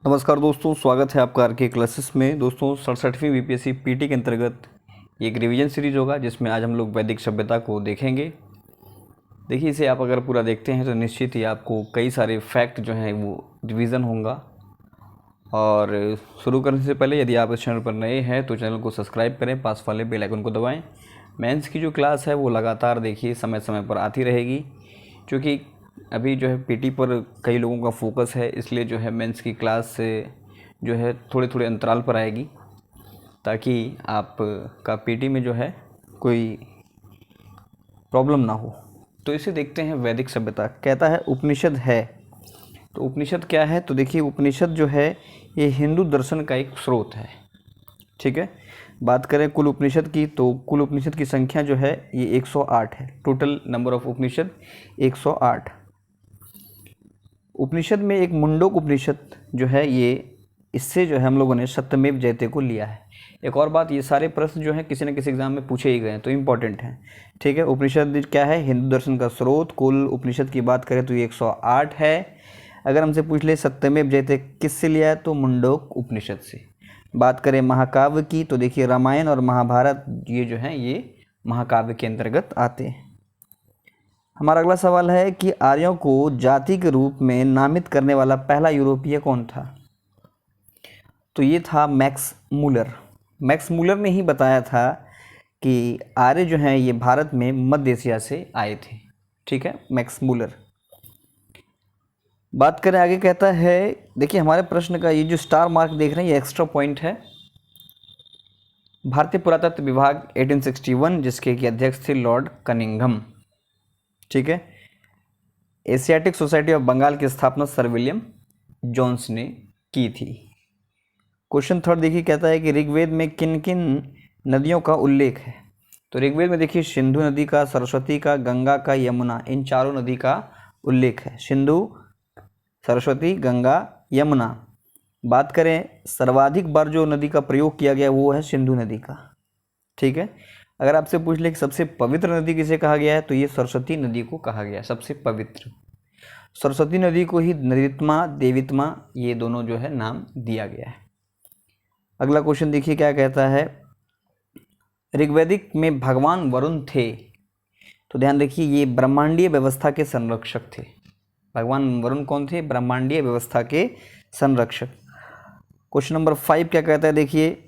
नमस्कार दोस्तों, स्वागत है आपका आर के क्लासेस में। दोस्तों 67वीं बीपीएससी पीटी के अंतर्गत ये एक रिवीजन सीरीज होगा जिसमें आज हम लोग वैदिक सभ्यता को देखेंगे। देखिए, इसे आप अगर पूरा देखते हैं तो निश्चित ही आपको कई सारे फैक्ट जो हैं वो रिवीजन होगा। और शुरू करने से पहले यदि आप इस चैनल पर नए हैं तो चैनल को सब्सक्राइब करें, पास वाले बेल आइकन को दबाएं। मेंस की जो क्लास है वो लगातार देखिए समय समय पर आती रहेगी, क्योंकि अभी जो है पीटी पर कई लोगों का फोकस है, इसलिए जो है मेंस की क्लास से जो है थोड़े थोड़े अंतराल पर आएगी, ताकि आप का पीटी में जो है कोई प्रॉब्लम ना हो। तो इसे देखते हैं। वैदिक सभ्यता कहता है उपनिषद है। तो उपनिषद क्या है? तो देखिए, उपनिषद जो है ये हिंदू दर्शन का एक स्रोत है। ठीक है, बात करें कुल उपनिषद की, तो कुल उपनिषद की संख्या जो है ये 108 है। टोटल नंबर ऑफ उपनिषद 108। उपनिषद में एक मुंडोक उपनिषद जो है ये, इससे जो है हम लोगों ने सत्यमेव जयते को लिया है। एक और बात, ये सारे प्रश्न जो हैं किसी न किसी एग्जाम में पूछे ही गए हैं, तो इम्पॉर्टेंट हैं। ठीक है, उपनिषद क्या है? हिंदू दर्शन का स्रोत। कुल उपनिषद की बात करें तो ये 108 है। अगर हमसे पूछ ले सत्यमेव जयते किससे लिया है, तो मुंडोक उपनिषद से। बात करें महाकाव्य की, तो देखिए रामायण और महाभारत ये जो हैं ये महाकाव्य के अंतर्गत आते हैं। हमारा अगला सवाल है कि आर्यों को जाति के रूप में नामित करने वाला पहला यूरोपीय कौन था? तो ये था मैक्स मूलर। मैक्स मूलर ने ही बताया था कि आर्य जो हैं ये भारत में मध्य एशिया से आए थे। ठीक है, मैक्स मूलर। बात करें आगे, कहता है देखिए हमारे प्रश्न का ये जो स्टार मार्क देख रहे हैं ये एक्स्ट्रा पॉइंट है। भारतीय पुरातत्व विभाग 1861, जिसके कि अध्यक्ष थे लॉर्ड कनिंघम। ठीक है, एशियाटिक सोसाइटी ऑफ बंगाल की स्थापना सर विलियम जोन्स ने की थी। क्वेश्चन थर्ड देखिए, कहता है कि ऋग्वेद में किन किन नदियों का उल्लेख है? तो ऋग्वेद में देखिए सिंधु नदी का, सरस्वती का, गंगा का, यमुना, इन चारों नदी का उल्लेख है। सिंधु, सरस्वती, गंगा, यमुना। बात करें सर्वाधिक बार जो नदी का प्रयोग किया गया वो है सिंधु नदी का। ठीक है, अगर आपसे पूछ ले कि सबसे पवित्र नदी किसे कहा गया है, तो ये सरस्वती नदी को कहा गया सबसे पवित्र। सरस्वती नदी को ही नदित्मा, देवित्मा ये दोनों जो है नाम दिया गया है। अगला क्वेश्चन देखिए क्या कहता है, ऋग्वैदिक में भगवान वरुण थे। तो ध्यान देखिए ये ब्रह्मांडीय व्यवस्था के संरक्षक थे। भगवान वरुण कौन थे? ब्रह्मांडीय व्यवस्था के संरक्षक। क्वेश्चन नंबर 5 क्या कहता है, देखिए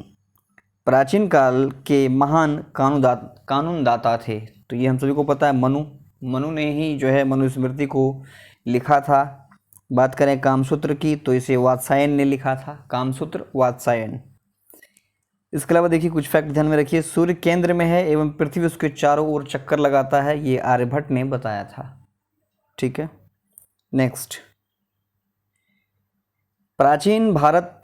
प्राचीन काल के महान कानूनदाता थे। तो ये हम सभी को पता है, मनु ने ही जो है मनुस्मृति को लिखा था। बात करें कामसूत्र की, तो इसे वात्सायन ने लिखा था, कामसूत्र वात्सायन। इसके अलावा देखिए कुछ फैक्ट ध्यान में रखिए, सूर्य केंद्र में है एवं पृथ्वी उसके चारों ओर चक्कर लगाता है, ये आर्यभट्ट ने बताया था। ठीक है, नेक्स्ट, प्राचीन भारत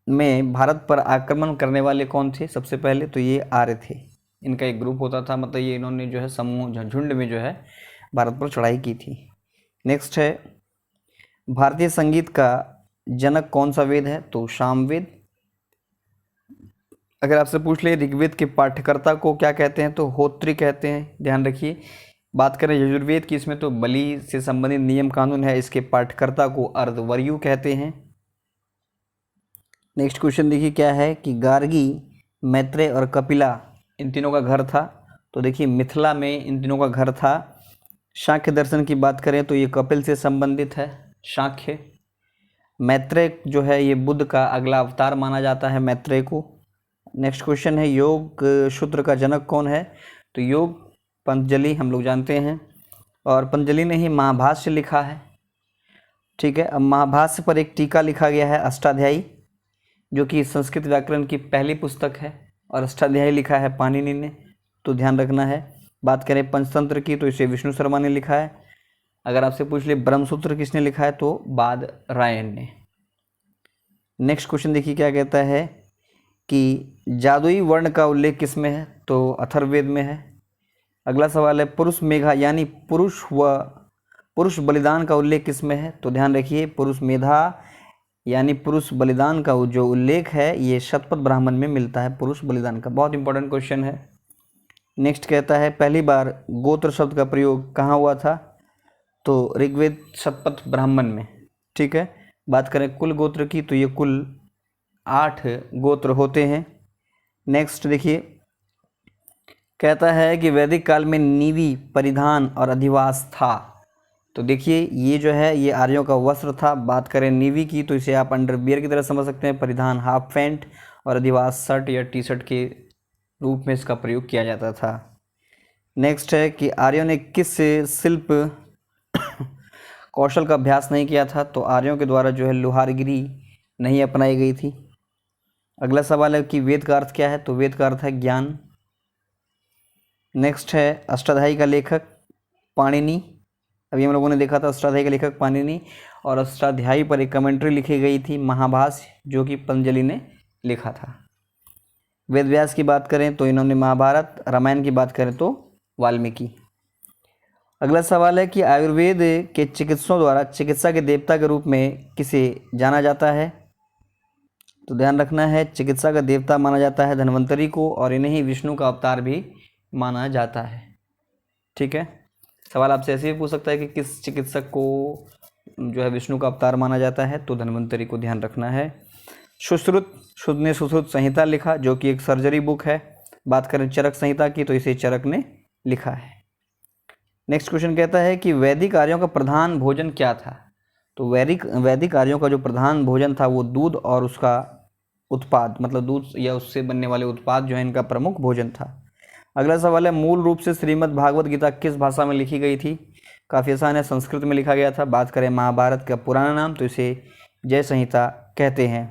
में भारत पर आक्रमण करने वाले कौन थे सबसे पहले? तो ये आर्य थे। इनका एक ग्रुप होता था, मतलब ये इन्होंने जो है समूह झुंड में जो है भारत पर चढ़ाई की थी। नेक्स्ट है, भारतीय संगीत का जनक कौन सा वेद है? तो सामवेद। अगर आपसे पूछ ले ऋग्वेद के पाठ्यकर्ता को क्या कहते हैं, तो होत्री कहते हैं, ध्यान रखिए। बात करें यजुर्वेद की, इसमें तो बलि से संबंधित नियम कानून है, इसके पाठ्यकर्ता को अर्धवर्यु कहते हैं। नेक्स्ट क्वेश्चन देखिए क्या है कि गार्गी, मैत्रेय और कपिला इन तीनों का घर था। तो देखिए मिथिला में इन तीनों का घर था। शाक्य दर्शन की बात करें तो ये कपिल से संबंधित है, शाक्य। मैत्रेय जो है ये बुद्ध का अगला अवतार माना जाता है, मैत्रेय को। नेक्स्ट क्वेश्चन है योग सूत्र का जनक कौन है? तो योग पतंजलि हम लोग जानते हैं, और पतंजलि ने ही महाभाष्य लिखा है। ठीक है, अब महाभाष्य पर एक टीका लिखा गया है अष्टाध्यायी, जो कि संस्कृत व्याकरण की पहली पुस्तक है, और अष्टाध्यायी लिखा है पाणिनि ने, तो ध्यान रखना है। बात करें पंचतंत्र की, तो इसे विष्णु शर्मा ने लिखा है। अगर आपसे पूछ ले ब्रह्मसूत्र किसने लिखा है, तो बादरायण ने। नेक्स्ट क्वेश्चन देखिए क्या कहता है कि जादुई वर्ण का उल्लेख किस में है? तो अथर्ववेद में है। अगला सवाल है पुरुष मेधा यानी पुरुष बलिदान का उल्लेख किस में है? तो ध्यान रखिए पुरुष मेधा यानी पुरुष बलिदान का जो उल्लेख है ये शतपथ ब्राह्मण में मिलता है, पुरुष बलिदान का। बहुत इंपॉर्टेंट क्वेश्चन है। नेक्स्ट कहता है पहली बार गोत्र शब्द का प्रयोग कहाँ हुआ था? तो ऋग्वेद शतपथ ब्राह्मण में। ठीक है, बात करें कुल गोत्र की तो ये कुल 8 गोत्र होते हैं। नेक्स्ट देखिए, कहता है कि वैदिक काल में नीवी परिधान और अधिवास था। तो देखिए ये जो है ये आर्यों का वस्त्र था। बात करें नीवी की तो इसे आप अंडरवियर की तरह समझ सकते हैं, परिधान हाफ पैंट और अधिवास शर्ट या टी शर्ट के रूप में इसका प्रयोग किया जाता था। नेक्स्ट है कि आर्यों ने किस शिल्प कौशल का अभ्यास नहीं किया था। तो आर्यों के द्वारा जो है लोहारगिरी नहीं अपनाई गई थी। अगला सवाल है कि वेद का अर्थ क्या है। तो वेद का अर्थ है ज्ञान। नेक्स्ट है अष्टाध्यायी का लेखक पाणिनि। अभी हम लोगों ने देखा था अष्टाध्यायी का लेखक पाणिनि, और अष्टाध्यायी पर एक कमेंट्री लिखी गई थी महाभाष्य, जो कि पतंजलि ने लिखा था। वेद व्यास की बात करें तो इन्होंने महाभारत, रामायण की बात करें तो वाल्मीकि। अगला सवाल है कि आयुर्वेद के चिकित्सकों द्वारा चिकित्सा के देवता के रूप में किसे जाना जाता है। तो ध्यान रखना है, चिकित्सा का देवता माना जाता है धन्वंतरि को, और इन्हें ही विष्णु का अवतार भी माना जाता है। ठीक है, सवाल आपसे ऐसे भी पूछ सकता है कि किस चिकित्सक को जो है विष्णु का अवतार माना जाता है। तो धन्वंतरि को ध्यान रखना है। सुश्रुत, शुद्ध ने सुश्रुत संहिता लिखा, जो कि एक सर्जरी बुक है। बात करें चरक संहिता की तो इसे चरक ने लिखा है। नेक्स्ट क्वेश्चन कहता है कि वैदिक आर्यों का प्रधान भोजन क्या था। तो वैदिक आर्यों का जो प्रधान भोजन था वो दूध और उसका उत्पाद, मतलब दूध या उससे बनने वाले उत्पाद जो है इनका प्रमुख भोजन था। अगला सवाल है मूल रूप से श्रीमद् भागवत गीता किस भाषा में लिखी गई थी। काफ़ी आसान है, संस्कृत में लिखा गया था। बात करें महाभारत का पुराना नाम तो इसे जय संहिता कहते हैं।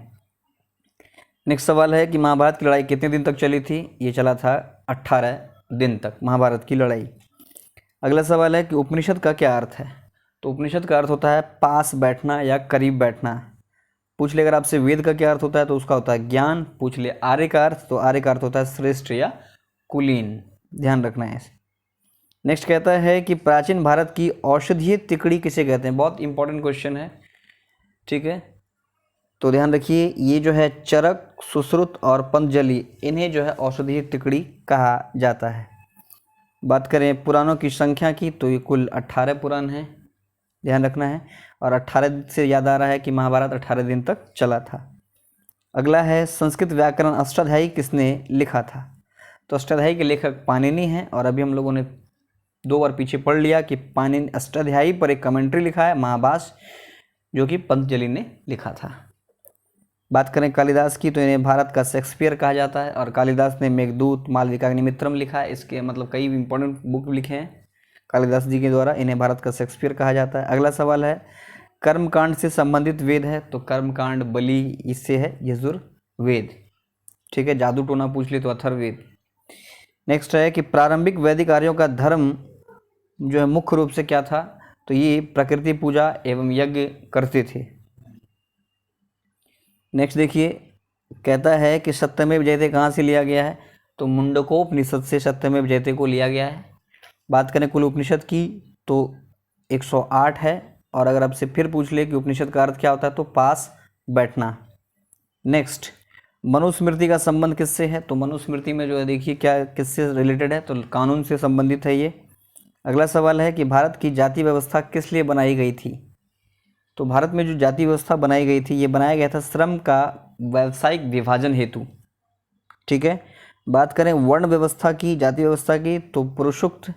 नेक्स्ट सवाल है कि महाभारत की लड़ाई कितने दिन तक चली थी। ये चला था 18 दिन तक महाभारत की लड़ाई। अगला सवाल है कि उपनिषद का क्या अर्थ है। तो उपनिषद का अर्थ होता है पास बैठना या करीब बैठना। पूछ ले अगर आपसे वेद का क्या अर्थ होता है तो उसका होता है ज्ञान। पूछ ले आर्य का अर्थ, तो आर्य का अर्थ होता है श्रेष्ठ या कुलीन। ध्यान रखना है। नेक्स्ट कहता है कि प्राचीन भारत की औषधीय तिकड़ी किसे कहते हैं। बहुत इंपॉर्टेंट क्वेश्चन है, ठीक है। तो ध्यान रखिए, ये जो है चरक, सुश्रुत और पतंजलि, इन्हें जो है औषधीय तिकड़ी कहा जाता है। बात करें पुराणों की संख्या की तो ये कुल 18 पुराण हैं, ध्यान रखना है। और 18 से याद आ रहा है कि महाभारत 18 दिन तक चला था। अगला है संस्कृत व्याकरण अष्टाध्यायी किसने लिखा था। तो अष्टाध्यायी के लेखक पाणिनि हैं, और अभी हम लोगों ने 2 बार पीछे पढ़ लिया कि पाणिनि अष्टाध्यायी पर एक कमेंट्री लिखा है महाभाष्य, जो कि पतंजलि ने लिखा था। बात करें कालिदास की तो इन्हें भारत का शेक्सपियर कहा जाता है, और कालिदास ने मेघदूत, मालविकाग्निमित्रम लिखा है। इसके मतलब कई इंपॉर्टेंट बुक लिखे हैं कालिदास जी के द्वारा, इन्हें भारत का शेक्सपियर कहा जाता है। अगला सवाल है कर्मकांड से संबंधित वेद है। तो कर्मकांड बलि इससे है यजुर्वेद, ठीक है। जादू टोना पूछ ले तो अथर्ववेद। नेक्स्ट है कि प्रारंभिक वैदिक आर्यों का धर्म जो है मुख्य रूप से क्या था। तो ये प्रकृति पूजा एवं यज्ञ करते थे। नेक्स्ट देखिए, कहता है कि सत्यमेव जयते कहाँ से लिया गया है। तो मुंडकोपनिषद से सत्यमेव जयते को लिया गया है। बात करें कुल उपनिषद की तो 108 है, और अगर आपसे फिर पूछ ले कि उपनिषद का अर्थ क्या होता है तो पास बैठना। नेक्स्ट, मनुस्मृति का संबंध किससे है। तो मनुस्मृति में जो है देखिए क्या किससे रिलेटेड है, तो कानून से संबंधित है ये। अगला सवाल है कि भारत की जाति व्यवस्था किस लिए बनाई गई थी। तो भारत में जो जाति व्यवस्था बनाई गई थी ये बनाया गया था श्रम का व्यावसायिक विभाजन हेतु, ठीक है। बात करें वर्ण व्यवस्था की, जाति व्यवस्था की, तो पुरुषोक्त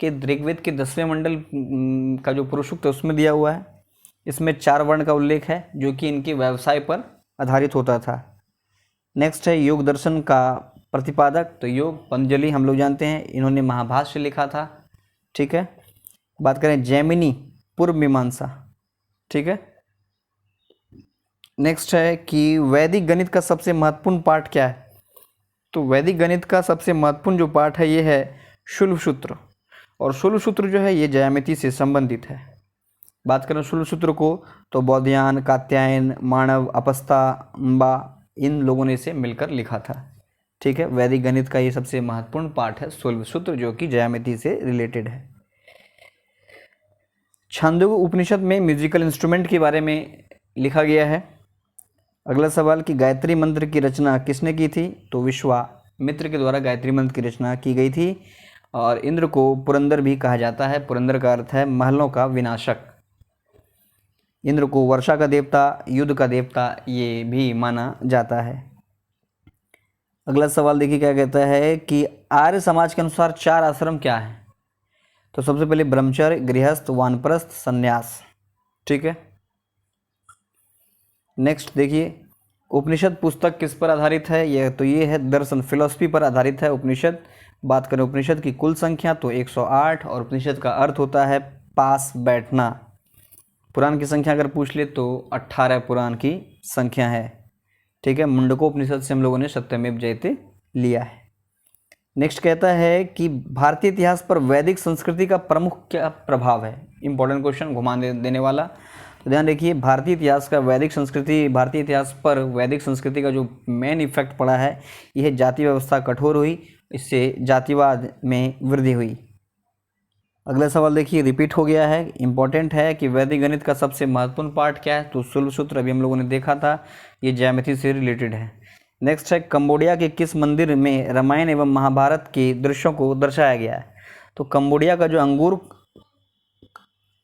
के ऋग्वेद के 10वें मंडल का जो पुरुषोक्त है उसमें दिया हुआ है। इसमें 4 वर्ण का उल्लेख है जो कि इनके व्यवसाय पर आधारित होता था। नेक्स्ट है योग दर्शन का प्रतिपादक। तो योग पतंजलि हम लोग जानते हैं, इन्होंने महाभाष्य लिखा था, ठीक है। बात करें जैमिनी पूर्व मीमांसा, ठीक है। नेक्स्ट है कि वैदिक गणित का सबसे महत्वपूर्ण पाठ क्या है। तो वैदिक गणित का सबसे महत्वपूर्ण जो पाठ है ये है शुल्ब सूत्र, और शुल्ब सूत्र जो है ये ज्यामिति से संबंधित है। बात करें शुल्ब सूत्र को तो बौधायन, कात्यायन, मानव, अपस्ता, अम्बा, इन लोगों ने इसे मिलकर लिखा था, ठीक है। वैदिक गणित का ये सबसे महत्वपूर्ण पाठ है शुल्ब सूत्र, जो कि ज्यामिति से रिलेटेड है। छांदोग्य उपनिषद में म्यूजिकल इंस्ट्रूमेंट के बारे में लिखा गया है। अगला सवाल कि गायत्री मंत्र की रचना किसने की थी। तो विश्वामित्र के द्वारा गायत्री मंत्र की रचना की गई थी, और इंद्र को पुरंदर भी कहा जाता है। पुरंदर का अर्थ है महलों का विनाशक। इंद्र को वर्षा का देवता, युद्ध का देवता ये भी माना जाता है। अगला सवाल देखिए क्या कहता है कि आर्य समाज के अनुसार 4 आश्रम क्या है। तो सबसे पहले ब्रह्मचर्य, गृहस्थ, वानप्रस्थ, संन्यास। ठीक है। नेक्स्ट देखिए, उपनिषद पुस्तक किस पर आधारित है। ये है दर्शन, फिलॉसफी पर आधारित है उपनिषद। बात करें उपनिषद की कुल संख्या तो 108, और उपनिषद का अर्थ होता है पास, बैठना। पुराण की संख्या अगर पूछ ले तो 18 पुराण की संख्या है। ठीक है। मुंडकोपनिषद से हम लोगों ने सत्यमेव जयते लिया है। नेक्स्ट कहता है कि भारतीय इतिहास पर वैदिक संस्कृति का प्रमुख क्या प्रभाव है। इंपॉर्टेंट क्वेश्चन, घुमा देने वाला। तो ध्यान रखिए, भारतीय इतिहास पर वैदिक संस्कृति का जो मेन इफेक्ट पड़ा है, यह जाति व्यवस्था कठोर हुई, इससे जातिवाद में वृद्धि हुई। अगला सवाल देखिए, रिपीट हो गया है, इंपॉर्टेंट है कि वैदिक गणित का सबसे महत्वपूर्ण पार्ट क्या है। तो शूल सूत्र अभी हम लोगों ने देखा था, ये ज्यामिति से रिलेटेड है। नेक्स्ट है, कंबोडिया के किस मंदिर में रामायण एवं महाभारत के दृश्यों को दर्शाया गया है। तो कंबोडिया का जो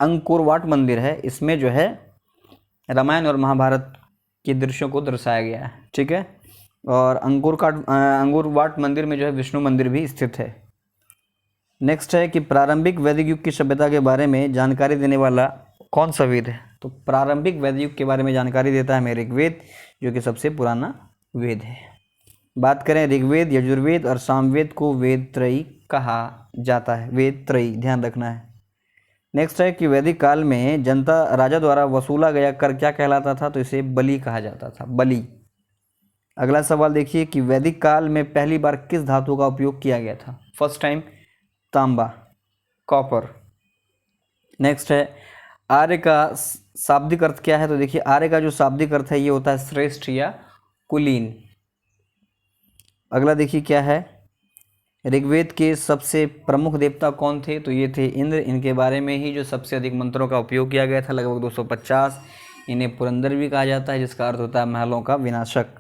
अंकोरवाट मंदिर है, इसमें जो है रामायण और महाभारत के दृश्यों को दर्शाया गया है। ठीक है। और अंकोरवाट मंदिर में जो है विष्णु मंदिर भी स्थित है। नेक्स्ट है कि प्रारंभिक वैदिक युग की सभ्यता के बारे में जानकारी देने वाला कौन सा वेद है। तो प्रारंभिक वैदिक युग के बारे में जानकारी देता है हमें ऋग्वेद, जो कि सबसे पुराना वेद है। बात करें ऋग्वेद, यजुर्वेद और सामवेद को वेद त्रयी कहा जाता है। वेद त्रयी ध्यान रखना है। नेक्स्ट है कि वैदिक काल में जनता राजा द्वारा वसूला गया कर क्या कहलाता था। तो इसे बलि कहा जाता था, बलि। अगला सवाल देखिए कि वैदिक काल में पहली बार किस धातु का उपयोग किया गया था। फर्स्ट टाइम तांबा, कॉपर। नेक्स्ट है, आर्य का शाब्दिक अर्थ क्या है। तो देखिए, आर्य का जो शाब्दिक अर्थ है ये होता है श्रेष्ठ या कुलीन। अगला देखिए क्या है, ऋग्वेद के सबसे प्रमुख देवता कौन थे। तो ये थे इंद्र। इनके बारे में ही जो सबसे अधिक मंत्रों का उपयोग किया गया था, लगभग 250। इन्हें पुरंदर भी कहा जाता है, जिसका अर्थ होता है महलों का विनाशक।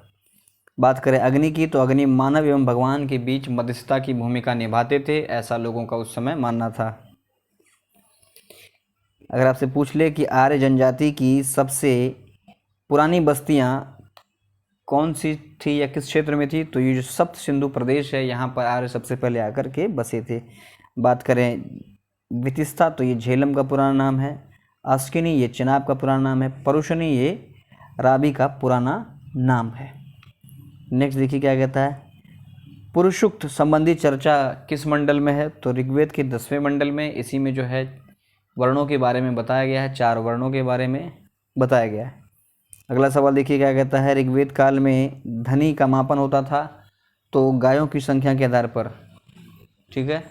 बात करें अग्नि की, तो अग्नि मानव एवं भगवान के बीच मध्यस्थता की भूमिका निभाते थे, ऐसा लोगों का उस समय मानना था। अगर आपसे पूछ ले कि आर्य जनजाति की सबसे पुरानी बस्तियां कौन सी थी या किस क्षेत्र में थी, तो ये जो सप्त सिंधु प्रदेश है, यहाँ पर आर्य सबसे पहले आकर के बसे थे। बात करें वितिस्ता, तो ये झेलम का पुराना नाम है। अस्किनी ये चिनाब का पुराना नाम है। परुशनी ये राबी का पुराना नाम है। नेक्स्ट देखिए क्या कहता है, पुरुषुक्त संबंधी चर्चा किस मंडल में है। तो ऋग्वेद के 10वें मंडल में। इसी में जो है वर्णों के बारे में बताया गया है, 4 वर्णों के बारे में बताया गया है। अगला सवाल देखिए क्या कहता है, ऋग्वेद काल में धनी का मापन होता था तो गायों की संख्या के आधार पर। ठीक है।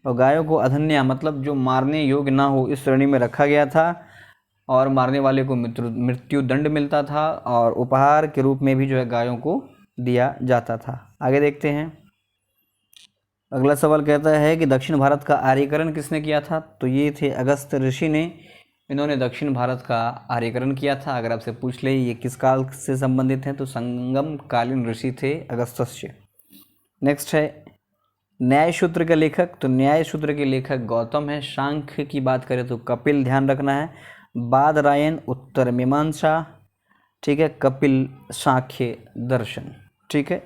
और गायों को अधन्या मतलब जो मारने योग्य ना हो, इस श्रेणी में रखा गया था, और मारने वाले को मृत्यु दंड मिलता था, और उपहार के रूप में भी जो है गायों को दिया जाता था। आगे देखते हैं। अगला सवाल कहता है कि दक्षिण भारत का आर्यीकरण किसने किया था। तो ये थे अगस्त ऋषि ने। इन्होंने दक्षिण भारत का आर्यीकरण किया था। अगर आपसे पूछ ले ये किस काल से संबंधित हैं, तो संगम कालीन ऋषि थे अगस्त्य। नेक्स्ट है, न्याय सूत्र के लेखक। तो न्याय सूत्र के लेखक गौतम है। सांख्य की बात करें तो कपिल, ध्यान रखना है। बादरायण उत्तर मीमांसा। ठीक है। कपिल सांख्य दर्शन। ठीक है।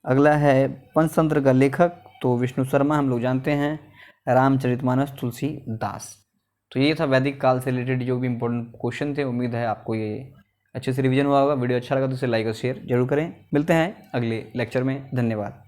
अगला है पंचतंत्र का लेखक, तो विष्णु शर्मा हम लोग जानते हैं। रामचरितमानस तुलसीदास। तो ये था वैदिक काल से रिलेटेड जो भी इंपॉर्टेंट क्वेश्चन थे। उम्मीद है आपको ये अच्छे से रिवीजन हुआ होगा। वीडियो अच्छा लगा तो इसे लाइक और शेयर जरूर करें। मिलते हैं अगले लेक्चर में। धन्यवाद।